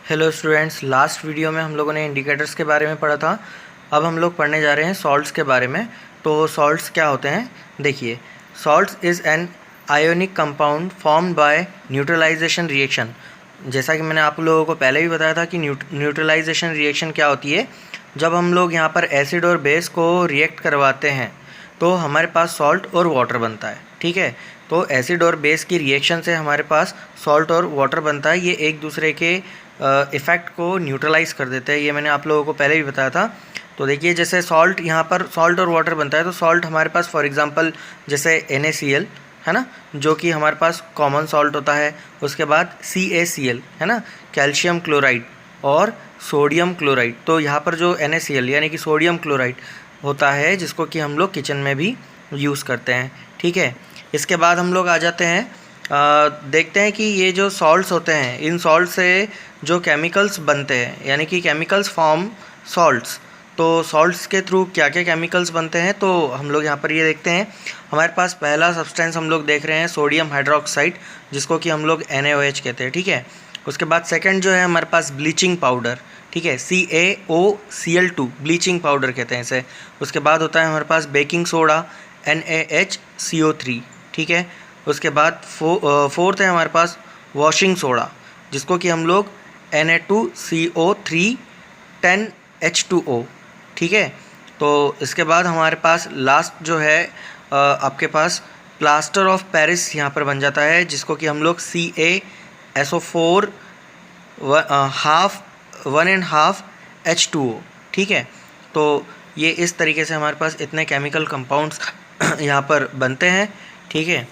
Hello students, last video में हम लोगों ने इंडिकेटर्स के बारे में पढ़ा था। अब हम लोग पढ़ने जा रहे हैं सॉल्ट्स के बारे में। तो सॉल्ट्स क्या होते हैं, देखिए। Salts is an ionic compound formed by neutralisation reaction. जैसा कि मैंने आप लोगों को पहले भी बताया था कि न्यूट्रलाइजेशन रिएक्शन क्या होती है। जब हम लोग यहाँ पर एसिड और बेस को रिएक्ट करवाते हैं तो हमारे पास सॉल्ट और वाटर बनता है, ठीक है। तो एसिड और बेस की रिएक्शन से हमारे पास सॉल्ट और वाटर बनता है। ये एक दूसरे के इफ़ेक्ट को न्यूट्रलाइज़ कर देते हैं। ये मैंने आप लोगों को पहले भी बताया था। तो देखिए, जैसे सॉल्ट, यहाँ पर सॉल्ट और वाटर बनता है। तो सॉल्ट हमारे पास फॉर एग्जांपल जैसे NaCl है ना, जो कि हमारे पास कॉमन सॉल्ट होता है। उसके बाद CaCl है ना, कैल्शियम क्लोराइड और सोडियम क्लोराइड। तो यहाँ पर जो NaCl यानी कि सोडियम क्लोराइड होता है, जिसको कि हम लोग किचन में भी यूज़ करते हैं, ठीक है। इसके बाद हम लोग आ जाते हैं, देखते हैं कि ये जो सॉल्ट्स होते हैं, इन सॉल्ट से जो केमिकल्स बनते हैं, यानी कि केमिकल्स फॉर्म सॉल्ट्स। तो सॉल्ट्स के थ्रू क्या क्या केमिकल्स बनते हैं, तो हम लोग यहाँ पर ये देखते हैं। हमारे पास पहला सब्सटेंस हम लोग देख रहे हैं सोडियम हाइड्रोक्साइड, जिसको कि हम लोग NaOH कहते हैं, ठीक है। उसके बाद सेकंड जो है हमारे पास ब्लीचिंग पाउडर, ठीक है, CaOCl2 ब्लीचिंग पाउडर कहते हैं इसे। उसके बाद होता है हमारे पास बेकिंग सोडा NaHCO3, ठीक है। उसके बाद फोर्थ है हमारे पास वॉशिंग सोडा, जिसको कि हम लोग Na2CO3 10H2O, ठीक है। तो इसके बाद हमारे पास लास्ट जो है आपके पास प्लास्टर ऑफ पेरिस यहाँ पर बन जाता है, जिसको कि हम लोग CaSO4 1.5 H2O, ठीक है। तो ये इस तरीके से हमारे पास इतने केमिकल कंपाउंड्स यहाँ पर बनते हैं, ठीक है।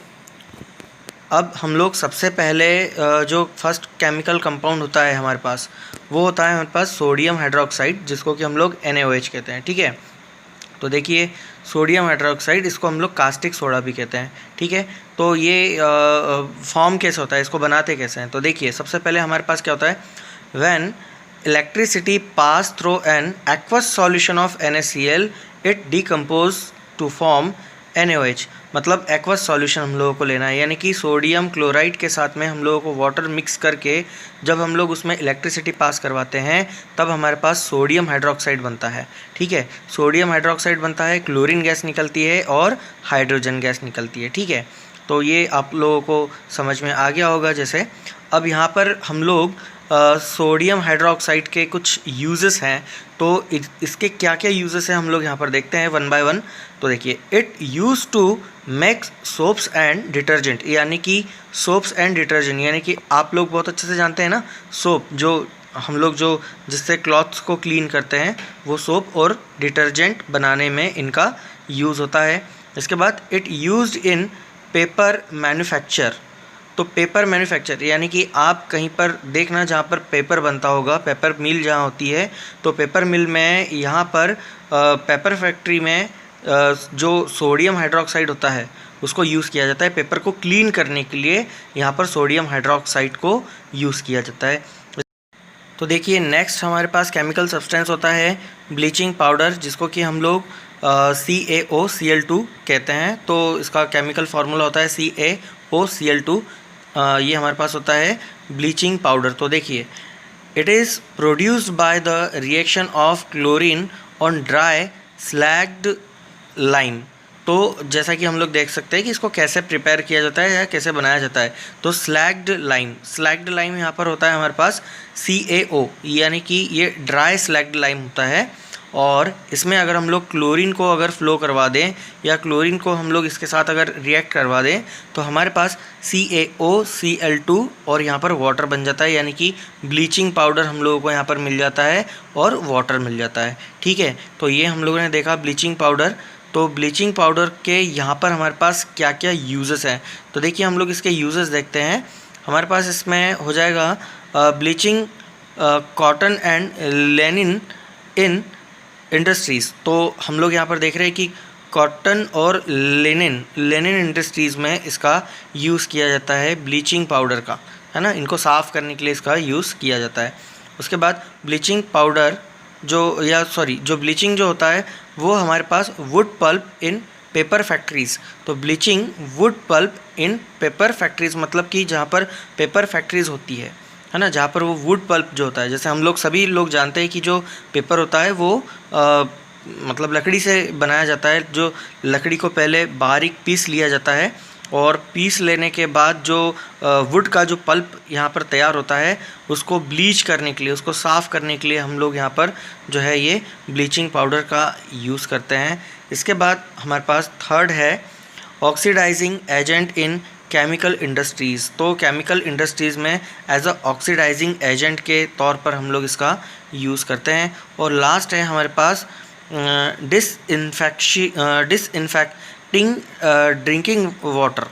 अब हम लोग सबसे पहले जो फर्स्ट केमिकल कंपाउंड होता है हमारे पास, वो होता है हमारे पास सोडियम हाइड्रोक्साइड, जिसको कि हम लोग NaOH कहते हैं, ठीक है। तो देखिए, सोडियम हाइड्रोक्साइड, इसको हम लोग कास्टिक सोडा भी कहते हैं, ठीक है। तो ये फॉर्म कैसे होता है, इसको बनाते कैसे हैं, तो देखिए सबसे पहले हमारे पास क्या होता है, when electricity pass through an aqueous solution of NaCl it decompose to form NaOH। मतलब एक्वस सॉल्यूशन हम लोगों को लेना है, यानी कि सोडियम क्लोराइड के साथ में हम लोगों को वाटर मिक्स करके जब हम लोग उसमें इलेक्ट्रिसिटी पास करवाते हैं, तब हमारे पास सोडियम हाइड्रोक्साइड बनता है, ठीक है। सोडियम हाइड्रोक्साइड बनता है, क्लोरीन गैस निकलती है और हाइड्रोजन गैस निकलती है, ठीक है। तो ये आप लोगों को समझ में आ गया होगा। जैसे अब यहाँ पर हम लोग सोडियम हाइड्रोक्साइड के कुछ यूजेस हैं, तो इसके क्या क्या यूजेस हैं हम लोग यहाँ पर देखते हैं वन बाय वन। तो देखिए, it use to make soaps and detergent, यानी कि सोप्स एंड डिटर्जेंट, यानी कि आप लोग बहुत अच्छे से जानते हैं ना, सोप जो हम लोग जो जिससे क्लॉथ्स को क्लीन करते हैं, वो सोप और डिटर्जेंट बनाने में इनका यूज़ होता है। इसके बाद it used in paper manufacture. तो पेपर मैन्युफैक्चर यानी कि आप कहीं पर देखना जहाँ पर पेपर बनता होगा, पेपर मिल जहाँ होती है, तो पेपर मिल में यहाँ पर पेपर फैक्ट्री में जो सोडियम हाइड्रोक्साइड होता है उसको यूज़ किया जाता है। पेपर को क्लीन करने के लिए यहाँ पर सोडियम हाइड्रोक्साइड को यूज़ किया जाता है। तो देखिए, नेक्स्ट हमारे पास केमिकल सब्सटेंस होता है ब्लीचिंग पाउडर, जिसको कि हम लोग CaOCl2 कहते हैं। तो इसका केमिकल फार्मूला होता है CaOCl2। ये हमारे पास होता है ब्लीचिंग पाउडर। तो देखिए, it is produced by the reaction of chlorine on dry slagged lime. तो जैसा कि हम लोग देख सकते हैं कि इसको कैसे प्रिपेयर किया जाता है या कैसे बनाया जाता है। तो स्लैग्ड लाइम यहाँ पर होता है हमारे पास CaO, यानी कि ये ड्राई स्लैग्ड लाइम होता है। और इसमें अगर हम लोग क्लोरीन को अगर फ्लो करवा दें या क्लोरीन को हम लोग इसके साथ अगर रिएक्ट करवा दें, तो हमारे पास CaOCl2 और यहाँ पर वाटर बन जाता है, यानी कि ब्लीचिंग पाउडर हम लोगों को यहाँ पर मिल जाता है और वाटर मिल जाता है, ठीक है। तो ये हम लोगों ने देखा ब्लीचिंग पाउडर। तो ब्लीचिंग पाउडर के यहाँ पर हमारे पास क्या क्या यूजेस हैं, तो देखिए हम लोग इसके यूजेस देखते हैं। हमारे पास इसमें हो जाएगा bleaching cotton and Lenin in industries. तो हम लोग यहाँ पर देख रहे हैं कि कॉटन और लेनिन इंडस्ट्रीज़ में इसका यूज़ किया जाता है, ब्लीचिंग पाउडर का, है ना। इनको साफ़ करने के लिए इसका यूज़ किया जाता है। उसके बाद ब्लीचिंग पाउडर जो ब्लीचिंग जो होता है, वो हमारे पास wood pulp in paper factories. तो bleaching wood pulp in paper factories, मतलब कि जहाँ पर पेपर फैक्ट्रीज़ होती है है ना, जहाँ पर वो वुड पल्प जो होता है, जैसे हम लोग सभी लोग जानते हैं कि जो पेपर होता है वो मतलब लकड़ी से बनाया जाता है। जो लकड़ी को पहले बारीक पीस लिया जाता है और पीस लेने के बाद जो वुड का जो पल्प यहाँ पर तैयार होता है उसको ब्लीच करने के लिए, उसको साफ़ करने के लिए हम लोग यहाँ पर जो है ये ब्लीचिंग पाउडर का यूज़ करते हैं। इसके बाद हमारे पास थर्ड है oxidising agent in chemical industries. तो केमिकल इंडस्ट्रीज़ में एज अ ऑक्सीडाइजिंग एजेंट के तौर पर हम लोग इसका यूज़ करते हैं। और लास्ट है हमारे पास डिसइंफेक्टिंग ड्रिंकिंग वाटर।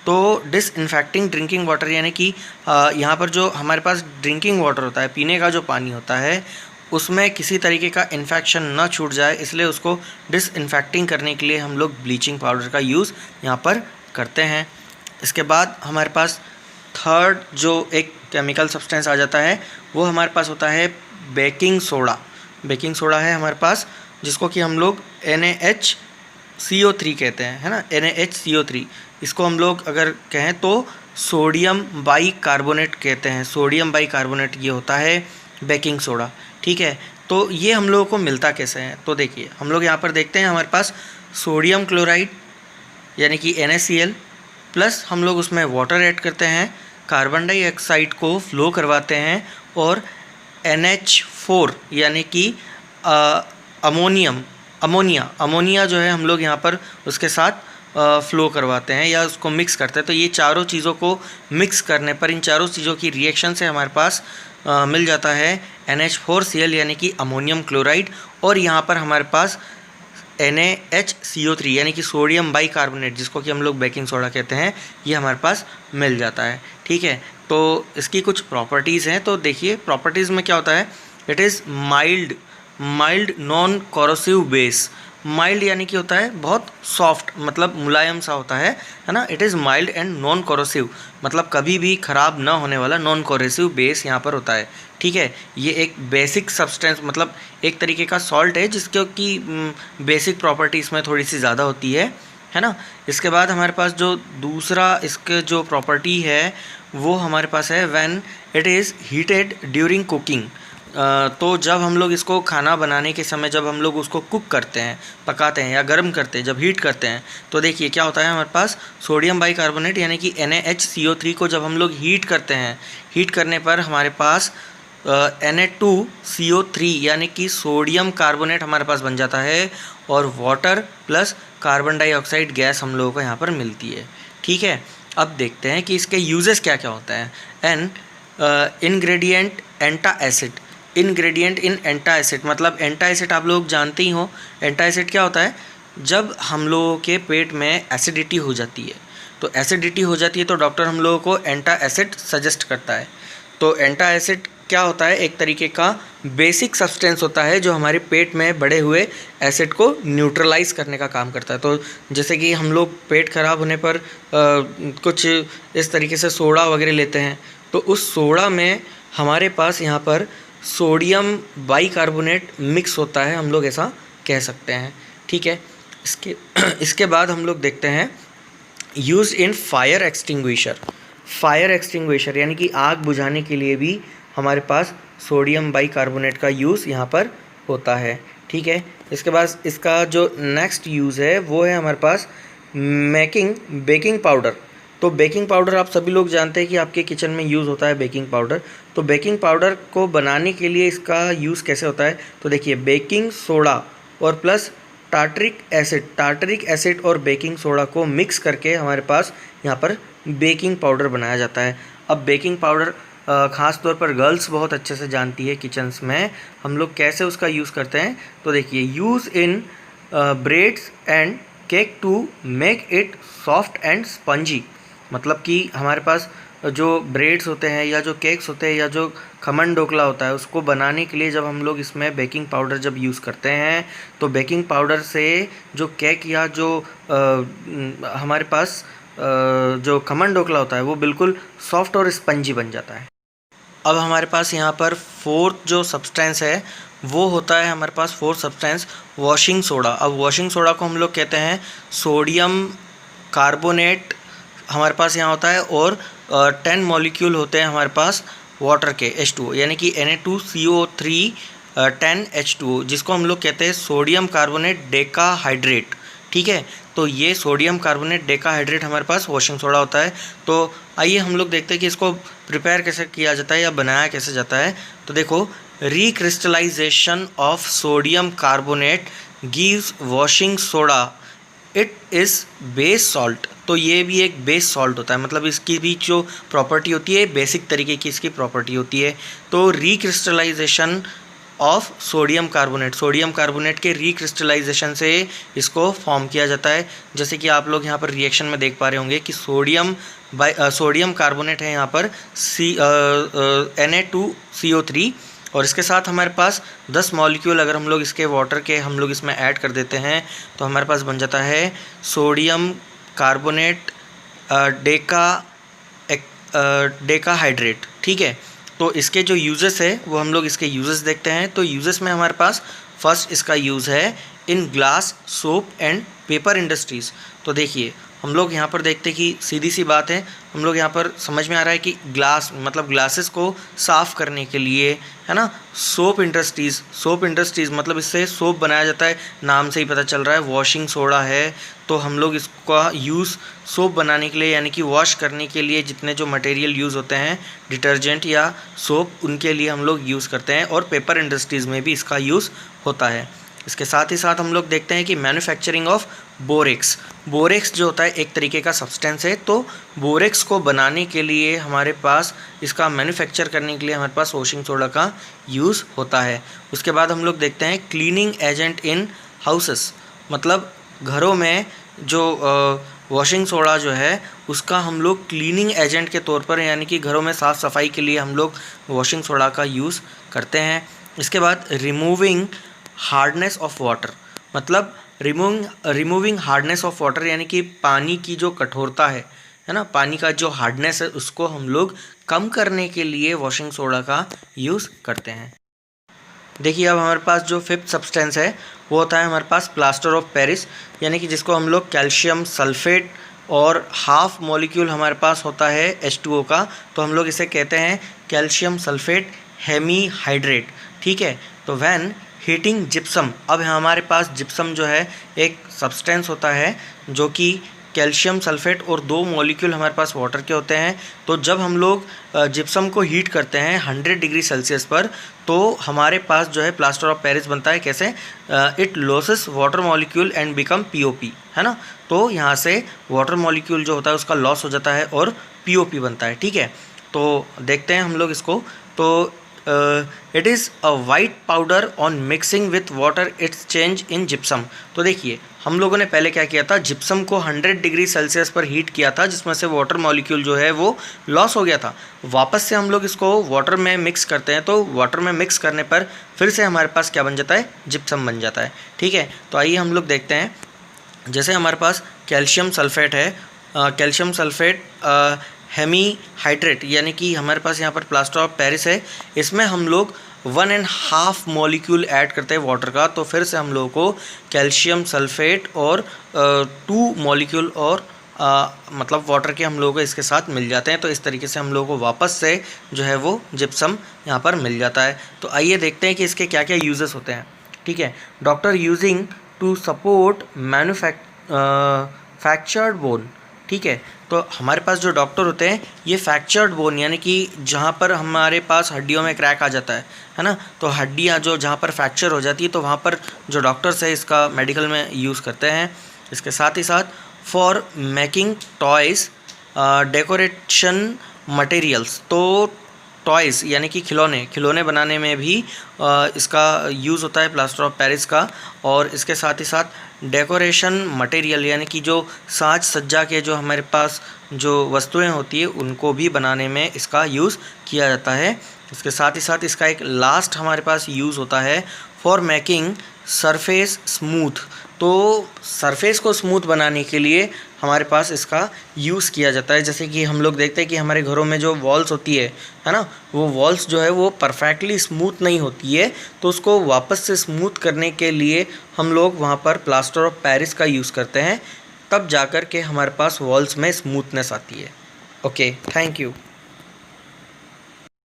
तो डिसइंफेक्टिंग ड्रिंकिंग वाटर यानी कि यहाँ पर जो हमारे पास ड्रिंकिंग वाटर होता है, पीने का जो पानी होता है, उसमें किसी तरीके का इन्फेक्शन ना छूट जाए, इसलिए उसको डिसइंफेक्टिंग करने के लिए हम लोग ब्लीचिंग पाउडर का यूज़ यहाँ पर करते हैं। इसके बाद हमारे पास थर्ड जो एक केमिकल सब्सटेंस आ जाता है वो हमारे पास होता है बेकिंग सोडा। बेकिंग सोडा है हमारे पास, जिसको कि हम लोग NaHCO3 कहते हैं, है ना, NaHCO3। इसको हम लोग अगर कहें तो सोडियम बाइकार्बोनेट कहते हैं। सोडियम बाइकार्बोनेट ये होता है बेकिंग सोडा, ठीक है। तो ये हम लोगों को मिलता कैसे है, तो देखिए हम लोग यहाँ पर देखते हैं हमारे पास सोडियम क्लोराइड यानी कि NaCl प्लस हम लोग उसमें वाटर ऐड करते हैं, कार्बन डाइऑक्साइड को फ्लो करवाते हैं और NH4 यानी कि अमोनिया जो है हम लोग यहाँ पर उसके साथ फ्लो करवाते हैं या उसको मिक्स करते हैं। तो ये चारों चीज़ों को मिक्स करने पर, इन चारों चीज़ों की रिएक्शन से हमारे पास मिल जाता है NH4Cl यानी कि अमोनियम क्लोराइड। और यहाँ पर हमारे पास NaHCO3 यानी कि सोडियम बाइकार्बोनेट, जिसको कि हम लोग बेकिंग सोडा कहते हैं, ये हमारे पास मिल जाता है, ठीक है। तो इसकी कुछ प्रॉपर्टीज़ हैं, तो देखिए प्रॉपर्टीज़ में क्या होता है। It is mild non corrosive base. Mild यानी कि होता है बहुत सॉफ्ट, मतलब मुलायम सा होता है ना। It is mild and non corrosive, मतलब कभी भी ख़राब ना होने वाला नॉन कोरोसिव बेस यहाँ पर होता है, ठीक है। ये एक बेसिक सब्सटेंस, मतलब एक तरीके का सॉल्ट है जिसके कि बेसिक प्रॉपर्टी इसमें थोड़ी सी ज़्यादा होती है ना। इसके बाद हमारे पास जो दूसरा इसके जो प्रॉपर्टी है वो हमारे पास है when it is heated during cooking. तो जब हम लोग इसको खाना बनाने के समय जब हम लोग उसको कुक करते हैं, पकाते हैं या गर्म करते हैं, जब हीट करते हैं, तो देखिए क्या होता है हमारे पास सोडियम बाइकार्बोनेट यानी कि NaHCO3 को जब हम लोग हीट करते हैं, हीट करने पर हमारे पास Na2CO3 यानी कि सोडियम कार्बोनेट हमारे पास बन जाता है और water plus carbon dioxide gas हम लोगों को यहाँ पर मिलती है, ठीक है। अब देखते हैं कि इसके यूजेस क्या क्या होते हैं। Ingredient antacid. Ingredient in antacid मतलब एंटा एसिड आप लोग जानते ही हो। एंटा एसिड क्या होता है, जब हम लोगों के पेट में एसिडिटी हो जाती है, तो एसिडिटी हो जाती है तो डॉक्टर हम लोगों को एंटा एसिड सजेस्ट करता है। तो एंटा एसिड क्या होता है, एक तरीके का बेसिक सब्सटेंस होता है जो हमारे पेट में बढ़े हुए एसिड को न्यूट्रलाइज करने का काम करता है। तो जैसे कि हम लोग पेट खराब होने पर कुछ इस तरीके से सोडा वगैरह लेते हैं, तो उस सोडा में हमारे पास यहाँ पर सोडियम बाइकार्बोनेट मिक्स होता है, हम लोग ऐसा कह सकते हैं, ठीक है। इसके बाद हम लोग देखते हैं use in fire extinguisher. Fire extinguisher यानी कि आग बुझाने के लिए भी हमारे पास सोडियम बाइकार्बोनेट का यूज़ यहाँ पर होता है, ठीक है। इसके बाद इसका जो नेक्स्ट यूज़ है वो है हमारे पास बेकिंग पाउडर। तो बेकिंग पाउडर आप सभी लोग जानते हैं कि आपके किचन में यूज़ होता है बेकिंग पाउडर। तो बेकिंग पाउडर को बनाने के लिए इसका यूज़ कैसे होता है, तो देखिए बेकिंग सोडा और प्लस टार्टरिक एसिड और बेकिंग सोडा को मिक्स करके हमारे पास यहाँ पर बेकिंग पाउडर बनाया जाता है। अब बेकिंग पाउडर ख़ास तौर पर गर्ल्स बहुत अच्छे से जानती है किचन्स में हम लोग कैसे उसका यूज़ करते हैं। तो देखिए use in breads and cake to make it soft and spongy. मतलब कि हमारे पास जो ब्रेड्स होते हैं या जो केक्स होते हैं या जो खमन ढोकला होता है उसको बनाने के लिए जब हम लोग इसमें बेकिंग पाउडर जब यूज़ करते हैं तो बेकिंग पाउडर से जो केक या जो हमारे पास जो खमन ढोकला होता है वो बिल्कुल सॉफ्ट और स्पंजी बन जाता है। अब हमारे पास यहाँ पर फोर्थ जो सब्सटेंस है वो होता है हमारे पास फोर्थ सब्सटेंस वॉशिंग सोडा। अब वॉशिंग सोडा को हम लोग कहते हैं सोडियम कार्बोनेट हमारे पास यहाँ होता है और 10 मॉलिक्यूल होते हैं हमारे पास वाटर के H2O यानी कि Na2CO3 10H2O, जिसको हम लोग कहते हैं सोडियम कार्बोनेट डेकाहाइड्रेट। ठीक है, तो ये सोडियम कार्बोनेट डेकाहाइड्रेट हमारे पास वॉशिंग सोडा होता है। तो आइए हम लोग देखते हैं कि इसको प्रिपेयर कैसे किया जाता है या बनाया कैसे जाता है। तो देखो, recrystallisation of sodium carbonate gives washing soda, it is base salt. तो ये भी एक बेस सॉल्ट होता है, मतलब इसकी भी जो प्रॉपर्टी होती है बेसिक तरीके की इसकी प्रॉपर्टी होती है। तो रिक्रिस्टलाइजेशन ऑफ सोडियम कार्बोनेट के रिक्रिस्टलाइजेशन से इसको फॉर्म किया जाता है। जैसे कि आप लोग यहाँ पर रिएक्शन में देख पा रहे होंगे कि सोडियम कार्बोनेट है यहाँ पर Na2CO3, और इसके साथ हमारे पास 10 मॉलिक्यूल अगर हम लोग इसके वाटर के हम लोग इसमें ऐड कर देते हैं तो हमारे पास बन जाता है सोडियम कार्बोनेट डेकाहाइड्रेट। ठीक है, तो इसके जो यूजेस है वो हम लोग इसके यूजेस देखते हैं। तो यूजेस में हमारे पास फर्स्ट इसका यूज़ है in glass, soap and paper industries. तो देखिए, हम लोग यहाँ पर देखते हैं कि सीधी सी बात है, हम लोग यहाँ पर समझ में आ रहा है कि ग्लास मतलब ग्लासेस को साफ़ करने के लिए, है ना। सोप इंडस्ट्रीज़ मतलब इससे सोप बनाया जाता है, नाम से ही पता चल रहा है वॉशिंग सोडा है। तो हम लोग इसका यूज़ सोप बनाने के लिए यानी कि वॉश करने के लिए जितने जो मटेरियल यूज़ होते हैं डिटर्जेंट या सोप, उनके लिए हम लोग यूज़ करते हैं, और पेपर इंडस्ट्रीज़ में भी इसका यूज़ होता है। इसके साथ ही साथ हम लोग देखते हैं कि मैन्युफैक्चरिंग ऑफ बोरेक्स जो होता है एक तरीके का सब्सटेंस है। तो बोरेक्स को बनाने के लिए हमारे पास इसका मैन्युफैक्चर करने के लिए हमारे पास वॉशिंग सोडा का यूज़ होता है। उसके बाद हम लोग देखते हैं क्लीनिंग एजेंट इन हाउसेस, मतलब घरों में जो वॉशिंग सोडा जो है उसका हम लोग क्लीनिंग एजेंट के तौर पर यानी कि घरों में साफ़ सफाई के लिए हम लोग वॉशिंग सोडा का यूज़ करते हैं। इसके बाद रिमूविंग हार्डनेस ऑफ वाटर, मतलब रिमूविंग हार्डनेस ऑफ वाटर यानी कि पानी की जो कठोरता है ना, पानी का जो हार्डनेस है उसको हम लोग कम करने के लिए वॉशिंग सोडा का यूज़ करते हैं। देखिए, अब हमारे पास जो फिफ्थ सब्सटेंस है वो होता है हमारे पास प्लास्टर ऑफ पेरिस, यानी कि जिसको हम लोग कैल्शियम सल्फेट, और हाफ मॉलिक्यूल हमारे पास होता है H2O का, तो हम लोग इसे कहते हैं कैल्शियम सल्फेट हेमीहाइड्रेट। ठीक है, तो व्हेन हीटिंग जिप्सम, अब हमारे पास जिप्सम जो है एक सब्सटेंस होता है जो कि कैल्शियम सल्फेट और 2 मॉलिक्यूल हमारे पास वाटर के होते हैं। तो जब हम लोग जिप्सम को हीट करते हैं 100 डिग्री सेल्सियस पर, तो हमारे पास जो है प्लास्टर ऑफ पेरिस बनता है। कैसे? It losses water molecule and become POP, है ना। तो यहाँ से वाटर मॉलिक्यूल जो होता है उसका लॉस हो जाता है और POP बनता है। ठीक है, तो देखते हैं हम लोग इसको। तो it is a white powder on mixing with water, it's change in gypsum. तो देखिए, हम लोगों ने पहले क्या किया था, जिप्सम को 100 डिग्री सेल्सियस पर हीट किया था, जिसमें से वाटर मॉलिक्यूल जो है वो लॉस हो गया था। वापस से हम लोग इसको वाटर में मिक्स करते हैं, तो वाटर में मिक्स करने पर फिर से हमारे पास क्या बन जाता है, जिप्सम बन जाता है। ठीक है, तो आइए हम लोग देखते हैं। जैसे हमारे पास कैल्शियम सल्फेट है, कैल्शियम सल्फेट हेमीहाइड्रेट, यानी कि हमारे पास यहाँ पर प्लास्टर ऑफ पेरिस है, इसमें हम लोग 1.5 मॉलिक्यूल ऐड करते हैं वाटर का, तो फिर से हम लोगों को कैल्शियम सल्फेट और 2 मॉलिक्यूल और मतलब वाटर के हम लोगों को इसके साथ मिल जाते हैं। तो इस तरीके से हम लोगों को वापस से जो है वो जिप्सम यहाँ पर मिल जाता है। तो आइए देखते हैं कि इसके क्या क्या यूजेस होते हैं। ठीक है, doctor using to support fractured bone. ठीक है, तो हमारे पास जो डॉक्टर होते हैं ये फ्रैक्चर्ड बोन यानी कि जहाँ पर हमारे पास हड्डियों में क्रैक आ जाता है ना, तो हड्डियाँ जो जहाँ पर फ्रैक्चर हो जाती है तो वहाँ पर जो डॉक्टर्स है इसका मेडिकल में यूज़ करते हैं। इसके साथ ही साथ for making toys decoration materials, तो टॉयज़ यानी कि खिलौने बनाने में भी इसका यूज़ होता है प्लास्टर ऑफ पेरिस का। और इसके साथ ही साथ डेकोरेशन मटेरियल यानी कि जो साज सज्जा के जो हमारे पास जो वस्तुएं होती है उनको भी बनाने में इसका यूज़ किया जाता है। इसके साथ ही साथ इसका एक लास्ट हमारे पास यूज़ होता है फॉर मेकिंग सरफेस स्मूथ, तो सरफेस को स्मूथ बनाने के लिए हमारे पास इसका यूज़ किया जाता है। जैसे कि हम लोग देखते हैं कि हमारे घरों में जो वॉल्स होती है ना, वो वॉल्स जो है वो परफेक्टली स्मूथ नहीं होती है, तो उसको वापस से स्मूथ करने के लिए हम लोग वहाँ पर प्लास्टर ऑफ पेरिस का यूज़ करते हैं, तब जाकर के हमारे पास वॉल्स में स्मूथनेस आती है। Okay, thank you.